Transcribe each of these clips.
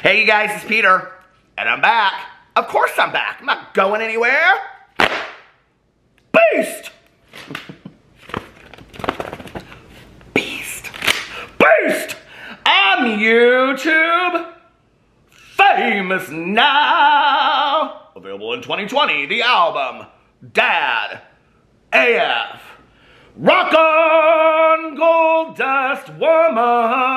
Hey you guys, it's Peter, and I'm back. Of course I'm back. I'm not going anywhere. Beast! Beast! Beast! I'm YouTube famous now. Available in 2020, the album Dad AF. Rock on, Gold Dust Woman.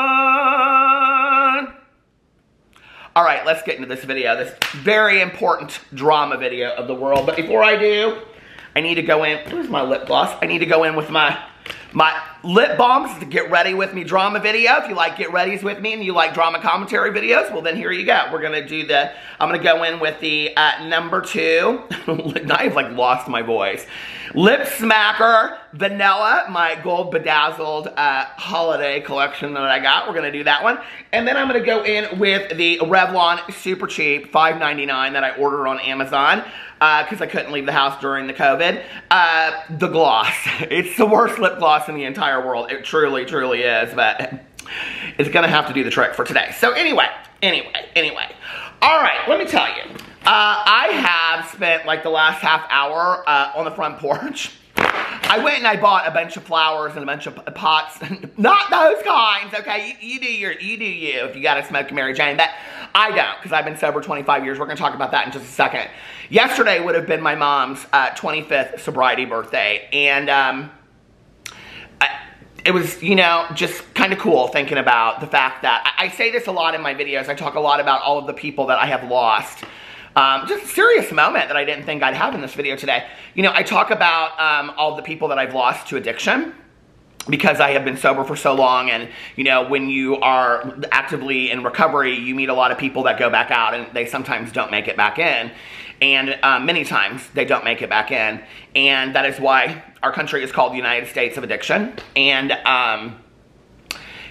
All right, let's get into this video, this very important drama video of the world. But before I do, I need to go in, where's my lip gloss? I need to go in with my lip balms to get ready with me drama video. If you like get readies with me and you like drama commentary videos, well then here you go. We're gonna do I'm gonna go in with the number 2, now I've like lost my voice. Lip Smacker Vanilla, my gold bedazzled holiday collection that I got. We're gonna do that one. And then I'm gonna go in with the Revlon Super Cheap $5.99 that I ordered on Amazon because I couldn't leave the house during the COVID. The gloss. It's the worst lip gloss in the entire world. It truly, truly is, but it's gonna have to do the trick for today. So anyway. All right, let me tell you. I have spent like the last half hour on the front porch. I went and I bought a bunch of flowers and a bunch of pots. Not those kinds, okay? You do you if you gotta smoke your Mary Jane. But I don't, because I've been sober 25 years. We're gonna talk about that in just a second. Yesterday would have been my mom's 25th sobriety birthday. And it was, you know, just kind of cool thinking about the fact that, I say this a lot in my videos. I talk a lot about all of the people that I have lost. Just a serious moment that I didn't think I'd have in this video today. You know, I talk about all the people that I've lost to addiction because I have been sober for so long. And, you know, when you are actively in recovery, you meet a lot of people that go back out and they sometimes don't make it back in. And many times they don't make it back in. And that is why our country is called the United States of Addiction. And,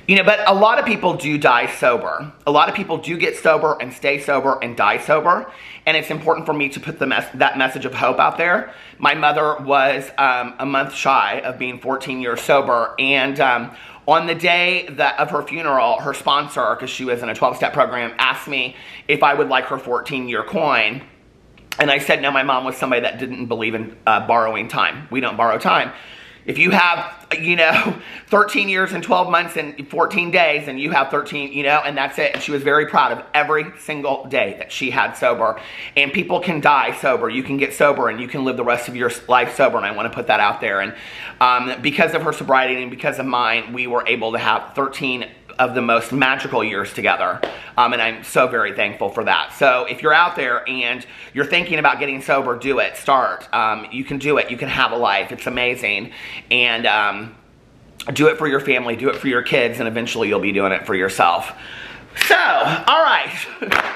you know, but a lot of people do die sober. A lot of people do get sober and stay sober and die sober. And it's important for me to put that message of hope out there. My mother was a month shy of being 14 years sober. And on the day of her funeral, her sponsor, because she was in a 12-step program, asked me if I would like her 14-year coin. And I said, no, my mom was somebody that didn't believe in borrowing time. We don't borrow time. If you have, you know, 13 years and 12 months and 14 days and you have 13, you know, and that's it. And she was very proud of every single day that she had sober. And people can die sober. You can get sober and you can live the rest of your life sober. And I want to put that out there. And because of her sobriety and because of mine, we were able to have 13 of the most magical years together. And I'm so very thankful for that. So if you're out there and you're thinking about getting sober, do it. Start. You can do it. You can have a life. It's amazing. And do it for your family. Do it for your kids. And eventually you'll be doing it for yourself. So, all right.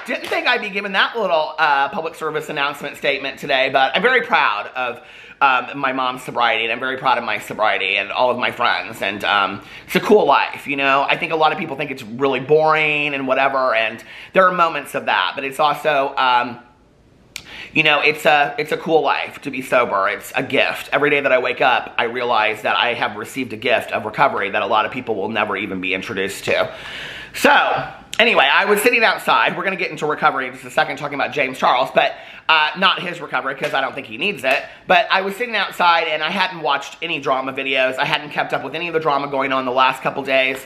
Didn't think I'd be giving that little public service announcement statement today, but I'm very proud of my mom's sobriety, and I'm very proud of my sobriety and all of my friends, and it's a cool life, you know. I think a lot of people think it's really boring and whatever, and there are moments of that, but it's also, you know, it's a cool life to be sober. It's a gift. Every day that I wake up, I realize that I have received a gift of recovery that a lot of people will never even be introduced to. So, anyway, I was sitting outside. We're going to get into recovery in just a second, talking about James Charles, but not his recovery because I don't think he needs it. But I was sitting outside and I hadn't watched any drama videos. I hadn't kept up with any of the drama going on the last couple days.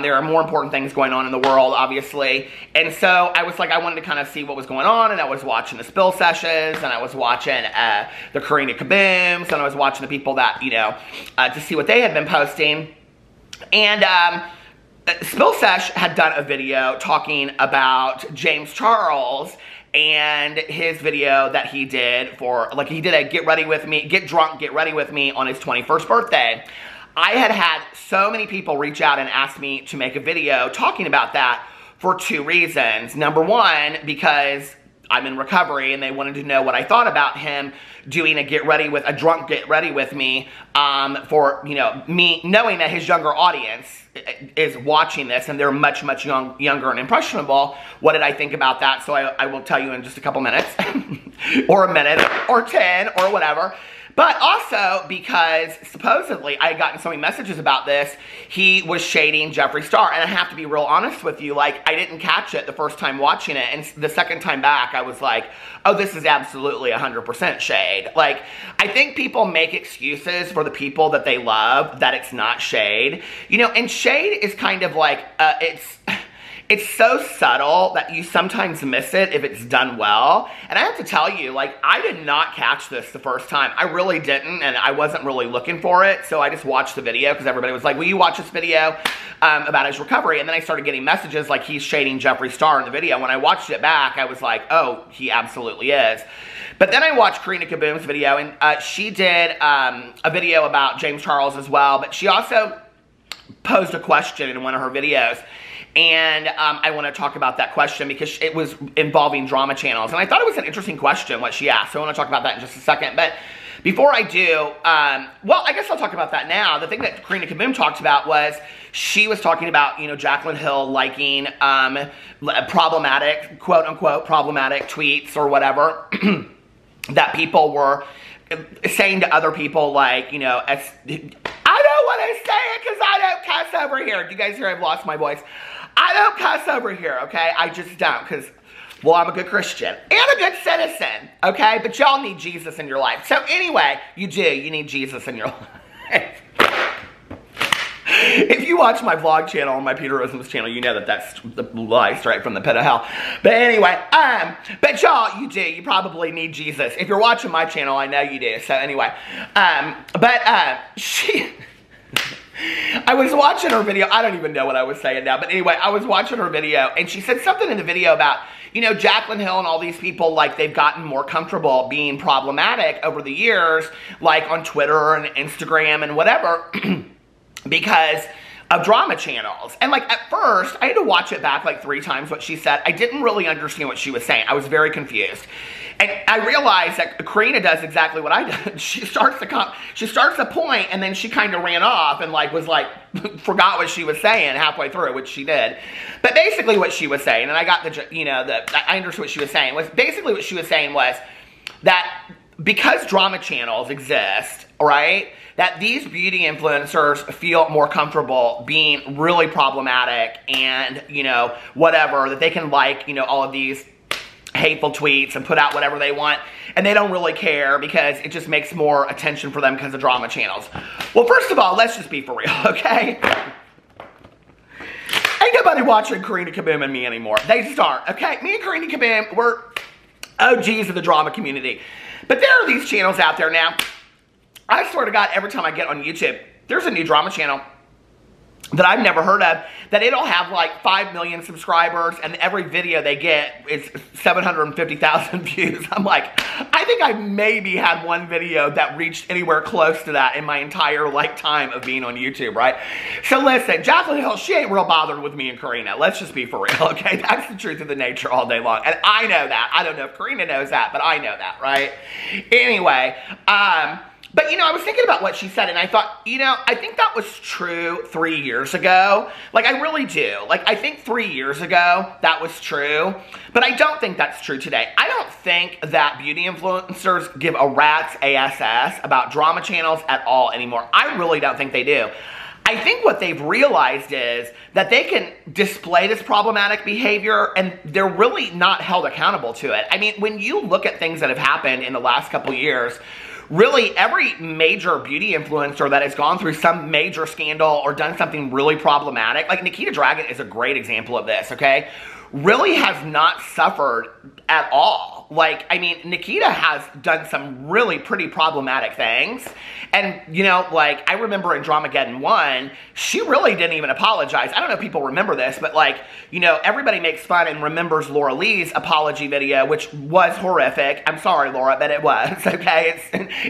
There are more important things going on in the world, obviously. And so I was like, I wanted to kind of see what was going on, and I was watching the spill sessions, and I was watching the Karina Kabooms, and I was watching the people that, you know, to see what they had been posting. And Spill Sesh had done a video talking about James Charles and his video that he did for, like, he did a get drunk, get ready with me on his 21st birthday. I had so many people reach out and ask me to make a video talking about that for 2 reasons. Number one, because I'm in recovery and they wanted to know what I thought about him doing a drunk get ready with me for, you know, me knowing that his younger audience is watching this and they're much younger and impressionable. What did I think about that? So I will tell you in just a couple minutes or a minute or 10 or whatever. But also because supposedly I had gotten so many messages about this, he was shading Jeffree Star. And I have to be real honest with you, like, I didn't catch it the first time watching it. And the second time back, I was like, oh, this is absolutely 100% shade. Like, I think people make excuses for the people that they love that it's not shade. You know, and shade is kind of like, it's so subtle that you sometimes miss it if it's done well. And I have to tell you, like, I did not catch this the first time. I really didn't, and I wasn't really looking for it. So I just watched the video because everybody was like, will you watch this video about his recovery? And then I started getting messages like he's shading Jeffree Star in the video. When I watched it back, I was like, oh, he absolutely is. But then I watched Karina Kaboom's video, and she did a video about James Charles as well. But she also posed a question in one of her videos. And I want to talk about that question because it was involving drama channels. And I thought it was an interesting question, what she asked. So I want to talk about that in just a second. But before I do, well, I guess I'll talk about that now. The thing that Karina Kaboom talked about was she was talking about, you know, Jaclyn Hill liking problematic, quote unquote, problematic tweets or whatever that people were saying to other people, like, you know, I don't want to say it because I don't cuss over here. Do you guys hear I've lost my voice? I don't cuss over here, okay? I just don't, because, well, I'm a good Christian and a good citizen, okay? But y'all need Jesus in your life. So anyway, you do. You need Jesus in your life. If you watch my vlog channel on my Peterisms channel, you know that that's the lie straight from the pit of hell. But anyway, but y'all, you do. You probably need Jesus. If you're watching my channel, I know you do. So anyway, I was watching her video. I don't even know what I was saying now. But anyway, I was watching her video, and she said something in the video about, you know, Jaclyn Hill and all these people, like, they've gotten more comfortable being problematic over the years, like on Twitter and Instagram and whatever, because of drama channels. And, like, at first, I had to watch it back like 3 times what she said. I didn't really understand what she was saying. I was very confused. And I realized that Karina does exactly what I did. She starts a point, and then she kind of ran off and, like, was like, forgot what she was saying halfway through, which she did. But basically what she was saying, and I got the, you know, I understood what she was saying, was basically what she was saying was that because drama channels exist, right, that these beauty influencers feel more comfortable being really problematic and, you know, whatever, that they can, like, you know, all of these hateful tweets and put out whatever they want, and they don't really care because it just makes more attention for them because of drama channels. Well, first of all, let's just be for real, okay? Ain't nobody watching Karina Kaboom and me anymore. They just aren't, okay? Me and Karina Kaboom, we're OGs of the drama community. But there are these channels out there now. I swear to God, every time I get on YouTube, there's a new drama channel that I've never heard of, that it'll have like 5 million subscribers, and every video they get is 750,000 views. I'm like, I think I maybe had one video that reached anywhere close to that in my entire, like, time of being on YouTube, right? So listen, Jaclyn Hill, she ain't real bothered with me and Karina. Let's just be for real, okay? That's the truth of the nature all day long. And I know that. I don't know if Karina knows that, but I know that, right? Anyway, but, you know, I was thinking about what she said, and I thought, you know, I think that was true 3 years ago. Like, I really do. Like, I think 3 years ago that was true, but I don't think that's true today. I don't think that beauty influencers give a rat's ass about drama channels at all anymore. I really don't think they do. I think what they've realized is that they can display this problematic behavior and they're really not held accountable to it. I mean, when you look at things that have happened in the last couple years, really, every major beauty influencer that has gone through some major scandal or done something really problematic, like Nikita Dragon is a great example of this, okay? Really has not suffered at all. Like, I mean, Nikita has done some really pretty problematic things. And, you know, like, I remember in Dramageddon 1, she really didn't even apologize. I don't know if people remember this, but, like, you know, everybody makes fun and remembers Laura Lee's apology video, which was horrific. I'm sorry, Laura, but it was, okay?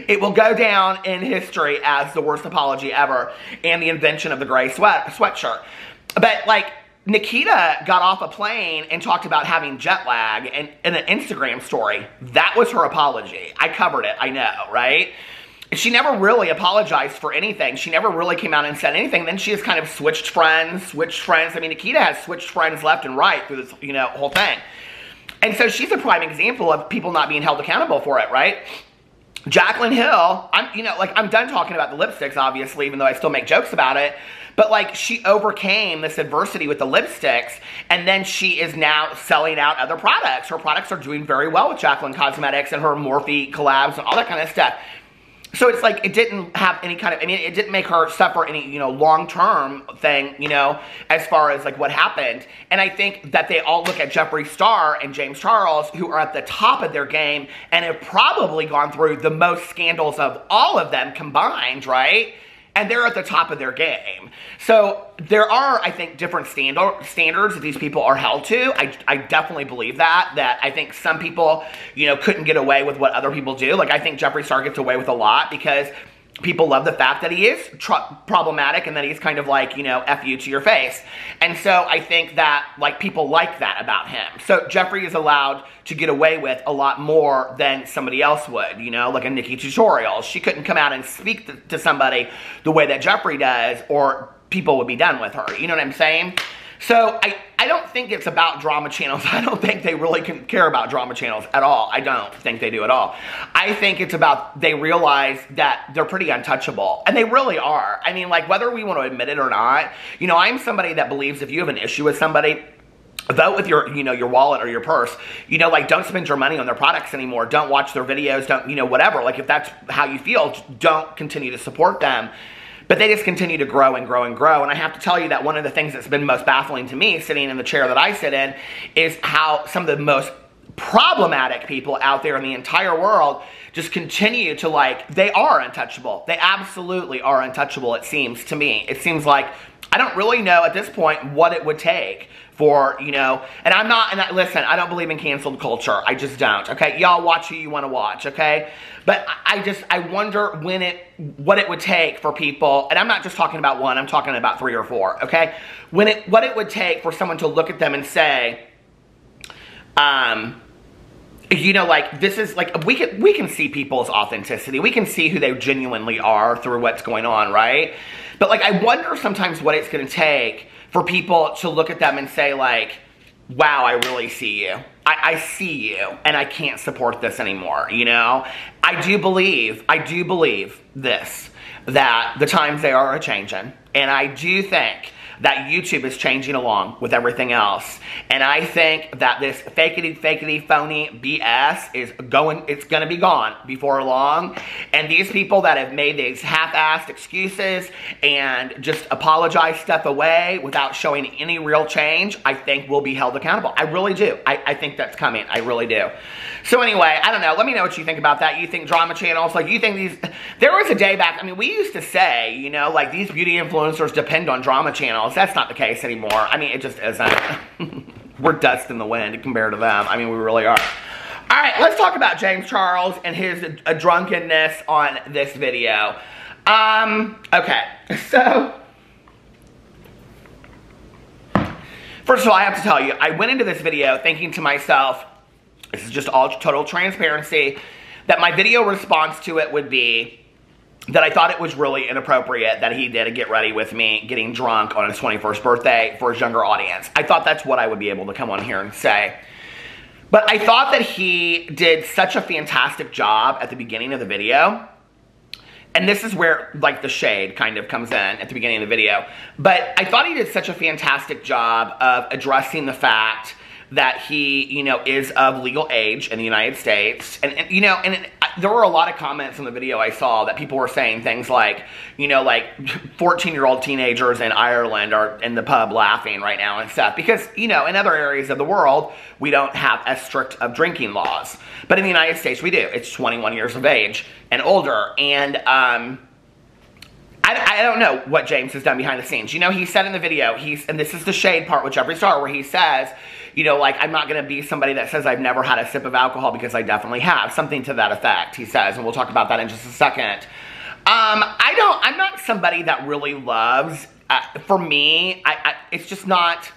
It will go down in history as the worst apology ever and the invention of the gray sweatshirt. But, like, Nikita got off a plane and talked about having jet lag in an Instagram story. That was her apology. I covered it, I know, right? She never really apologized for anything. She never really came out and said anything. Then she has kind of switched friends. I mean, Nikita has switched friends left and right through this, you know, whole thing. And so she's a prime example of people not being held accountable for it, right? Jaclyn Hill, I'm done talking about the lipsticks, obviously, even though I still make jokes about it. But, like, she overcame this adversity with the lipsticks, and then she is now selling out other products. Her products are doing very well with Jaclyn Cosmetics and her Morphe collabs and all that kind of stuff. So it's like, it didn't have any kind of, it didn't make her suffer any, long-term thing, as far as, like, what happened. And I think that they all look at Jeffree Star and James Charles, who are at the top of their game and have probably gone through the most scandals of all of them combined, right? And they're at the top of their game. So there are, I think, different standards that these people are held to. I definitely believe that I think some people, couldn't get away with what other people do. Like, I think Jeffree Star gets away with a lot because people love the fact that he is problematic and that he's kind of like, F you to your face. And so I think that, like, people like that about him. So Jeffree is allowed to get away with a lot more than somebody else would, like a Nikki Tutorials. She couldn't come out and speak to somebody the way that Jeffree does, or people would be done with her. You know what I'm saying? So I don't think it's about drama channels. I don't think they really care about drama channels at all. I don't think they do at all. I think it's about, they realize that they're pretty untouchable. And they really are. I mean, like, whether we want to admit it or not, I'm somebody that believes if you have an issue with somebody, vote with your, your wallet or your purse. Like, don't spend your money on their products anymore. Don't watch their videos. Don't, whatever. Like, if that's how you feel, don't continue to support them. But they just continue to grow and grow and grow. And I have to tell you that one of the things that's been most baffling to me, sitting in the chair that I sit in, is how some of the most problematic people out there in the entire world just continue to, like, they are untouchable. They absolutely are untouchable, it seems to me. It seems like, I don't really know at this point what it would take for, and I'm not, and listen, I don't believe in canceled culture. I just don't, okay? Y'all watch who you want to watch, okay? But I wonder what it would take for people, and I'm not just talking about one, I'm talking about 3 or 4, okay? What it would take for someone to look at them and say, like, this is, like, we can see people's authenticity. We can see who they genuinely are through what's going on, right? But, like, I wonder sometimes what it's going to take for people to look at them and say, like, wow, I really see you. I see you, and I can't support this anymore, I do believe this, that the times, they are a-changing, and I do think that YouTube is changing along with everything else. And I think that this fakety, phony BS is it's gonna be gone before long. And these people that have made these half-assed excuses and just apologize stuff away without showing any real change, I think will be held accountable. I really do. I think that's coming. I really do. So anyway, I don't know. Let me know what you think about that. You think drama channels, like, you think these, there was a day back, I mean, we used to say, like, these beauty influencers depend on drama channels. That's not the case anymore. I mean, it just isn't. We're dust in the wind compared to them. I mean, we really are. All right, let's talk about James Charles and his drunkenness on this video. Okay, so first of all, I have to tell you, I went into this video thinking to myself, this is just all total transparency, that my video response to it would be that I thought it was really inappropriate that he did a get ready with me getting drunk on his 21st birthday for his younger audience. I thought that's what I would be able to come on here and say. But I thought that he did such a fantastic job at the beginning of the video. And this is where, like, the shade kind of comes in at the beginning of the video. But I thought he did such a fantastic job of addressing the fact that he, is of legal age in the United States. And there were a lot of comments in the video I saw that people were saying things like, like 14-year-old teenagers in Ireland are in the pub laughing right now and stuff. Because, in other areas of the world, we don't have as strict of drinking laws. But in the United States, we do. It's 21 years of age and older. And, I don't know what James has done behind the scenes. He said in the video, and this is the shade part with Jeffree Star, where he says, like, I'm not going to be somebody that says I've never had a sip of alcohol, because I definitely have. Something to that effect, he says, and we'll talk about that in just a second. I'm not somebody that really loves, for me, it's just not,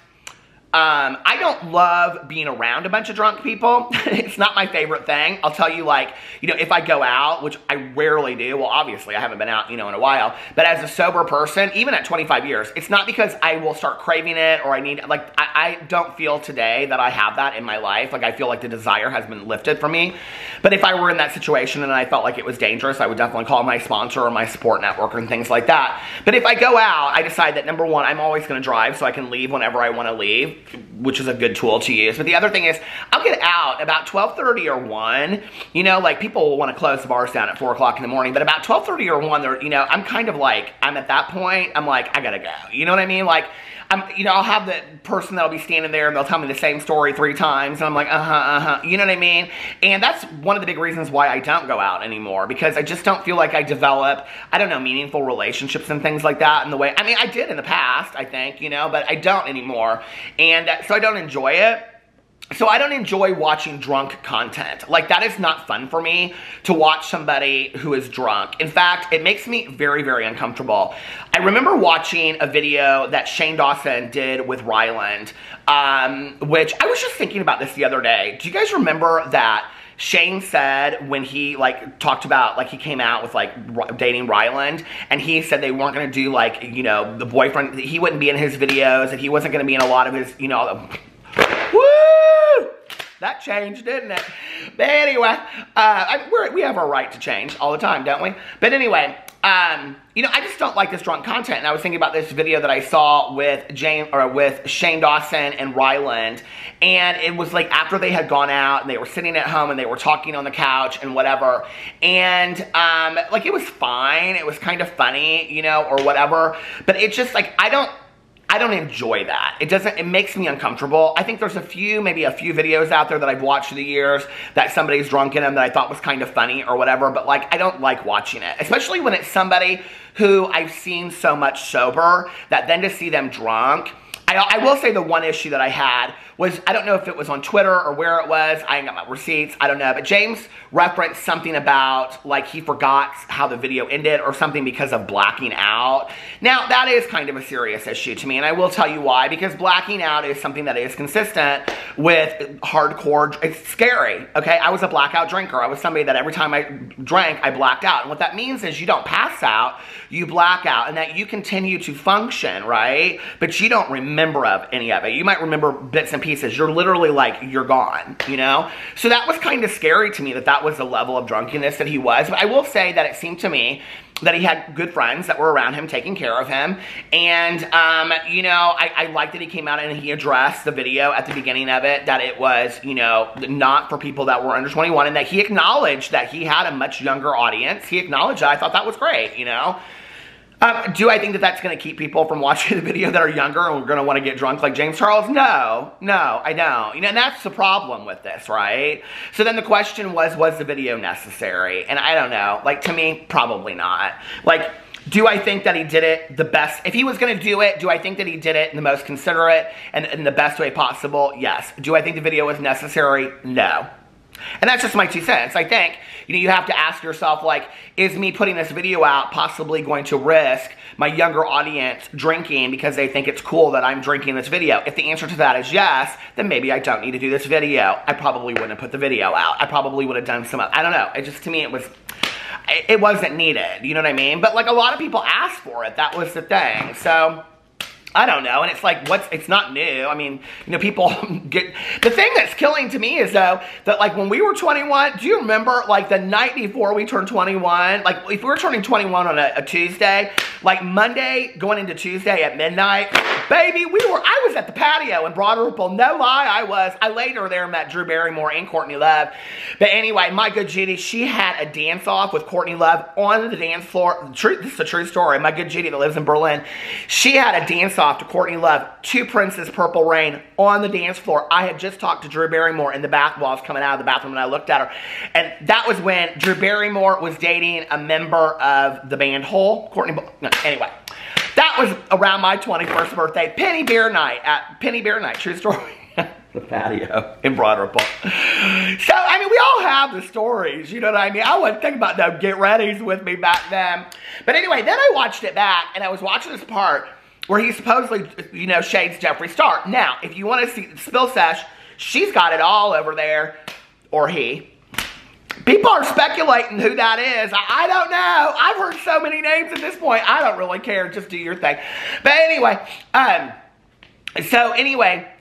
I don't love being around a bunch of drunk people. It's not my favorite thing. I'll tell you, like, you know, if I go out, which I rarely do, well, obviously I haven't been out, you know, in a while, but as a sober person, even at 25 years, it's not because I will start craving it or I need, like, I don't feel today that I have that in my life. Like, I feel like the desire has been lifted from me. But if I were in that situation and I felt like it was dangerous, I would definitely call my sponsor or my support network and things like that. But if I go out, I decide that, number one, I'm always going to drive so I can leave whenever I want to leave, which is a good tool to use. But the other thing is, I'll get out about 12:30 or 1. You know, like, people will want to close the bars down at 4 o'clock in the morning, but about 12:30 or 1, they're, you know, I'm kind of like, I'm at that point, I'm like, I gotta go. You know what I mean? Like, you know, I'll have the person that'll be standing there and they'll tell me the same story 3 times, and I'm like, you know what I mean? And that's one of the big reasons why I don't go out anymore, because I just don't feel like I develop, I don't know, meaningful relationships and things like that in the way, I mean, I did in the past, I think, you know, but I don't anymore, and so I don't enjoy it. So I don't enjoy watching drunk content. Like, that is not fun for me to watch somebody who is drunk. In fact, it makes me very, very uncomfortable. I remember watching a video that Shane Dawson did with Ryland, which I was just thinking about this the other day. Do you guys remember that Shane said when he, like, talked about, like, he came out with, like, dating Ryland, and he said they weren't going to do, like, you know, the boyfriend, he wouldn't be in his videos, and he wasn't going to be in a lot of his, you know, woo! That changed, didn't it? But anyway, we have our right to change all the time, don't we? But anyway, you know, I just don't like this drunk content. And I was thinking about this video that I saw with Shane Dawson and Ryland, and it was like after they had gone out and they were sitting at home and they were talking on the couch and whatever, and like, it was fine. It was kind of funny, you know, or whatever. But it's just like, I don't enjoy that. It makes me uncomfortable. I think there's maybe a few videos out there that I've watched through the years that somebody's drunk in them that I thought was kind of funny or whatever, but, like, I don't like watching it. Especially when it's somebody who I've seen so much sober that then to see them drunk. I will say the one issue that I had was, I don't know if it was on Twitter or where it was, I ain't got my receipts, I don't know, but James referenced something about, like, he forgot how the video ended or something because of blacking out. Now, that is kind of a serious issue to me, and I will tell you why, because blacking out is something that is consistent with hardcore, it's scary, okay? I was a blackout drinker. I was somebody that every time I drank, I blacked out, and what that means is you don't pass out, you black out, and that you continue to function, right? But you don't remember of any of it. You might remember bits and pieces. You're literally like, you're gone, you know? So that was kind of scary to me, that was the level of drunkenness that he was. But I will say that it seemed to me that he had good friends that were around him taking care of him. And, you know, I liked that he came out and he addressed the video at the beginning of it, that it was, you know, not for people that were under 21, and that he acknowledged that he had a much younger audience. He acknowledged that. I thought that was great, you know? Do I think that that's going to keep people from watching the video that are younger and we're going to want to get drunk like James Charles? No, I don't. You know, and that's the problem with this, right? So then the question was the video necessary? And I don't know. Like, to me, probably not. Like, do I think that he did it the best? If he was going to do it, do I think that he did it in the most considerate and in the best way possible? Yes. Do I think the video was necessary? No. And that's just my 2 cents. I think, you know, you have to ask yourself, like, is me putting this video out possibly going to risk my younger audience drinking because they think it's cool that I'm drinking this video? If the answer to that is yes, then maybe I don't need to do this video. I probably wouldn't have put the video out. I probably would have done some, I don't know. It just, to me, it wasn't needed. You know what I mean? But, like, a lot of people asked for it. That was the thing. So I don't know, and it's like, it's not new. I mean, you know, people get, the thing that's killing to me is, though, that, like, when we were 21, do you remember, like, the night before we turned 21, like, if we were turning 21 on a Tuesday, like, Monday going into Tuesday at midnight, baby, I was at the patio in Broad Ripple, no lie, I later there met Drew Barrymore and Courtney Love, but anyway, my good Judy, she had a dance-off with Courtney Love on the dance floor. This is a true story. My good Judy that lives in Berlin, she had a dance-off to Courtney Love, to Princess Purple Rain on the dance floor. I had just talked to Drew Barrymore in the bath while I was coming out of the bathroom, and I looked at her, and that was when Drew Barrymore was dating a member of the band Hole. Anyway, that was around my 21st birthday. Penny Beer Night, true story. The patio in Broad Ripple. So, I mean, we all have the stories, you know what I mean? I wasn't thinking about no get readies with me back then. But anyway, then I watched it back, and I was watching this part, where he supposedly, you know, shades Jeffree Star. Now, if you want to see Spill Sesh, she's got it all over there, or he. People are speculating who that is. I don't know. I've heard so many names at this point. I don't really care. Just do your thing. But anyway,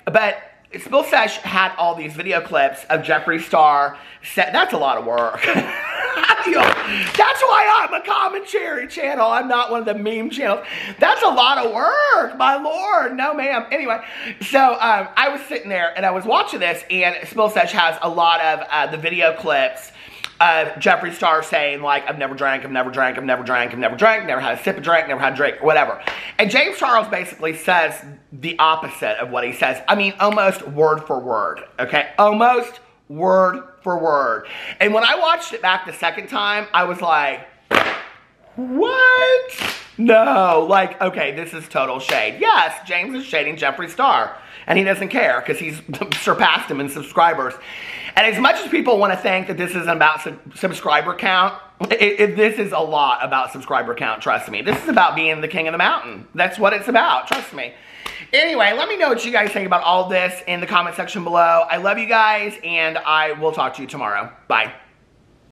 but Spill Sesh had all these video clips of Jeffree Star. That's a lot of work. That's why I'm a commentary channel. I'm not one of the meme channels. That's a lot of work, my lord. No, ma'am. Anyway, so I was sitting there and I was watching this, and Spill Sesh has a lot of the video clips of Jeffree Star saying, like, I've never drank, I've never drank, I've never drank, I've never drank, never had a sip of drink, never had a drink, whatever. And James Charles basically says the opposite of what he says. I mean, almost word for word, okay? Almost word for word. And when I watched it back the second time, I was like, what? No, like, okay, this is total shade. Yes, James is shading Jeffree Star, and he doesn't care because he's surpassed him in subscribers. And as much as people want to think that this isn't about subscriber count, this is a lot about subscriber count, trust me. This is about being the king of the mountain. That's what it's about, trust me. Anyway, let me know what you guys think about all this in the comment section below. I love you guys, and I will talk to you tomorrow. Bye.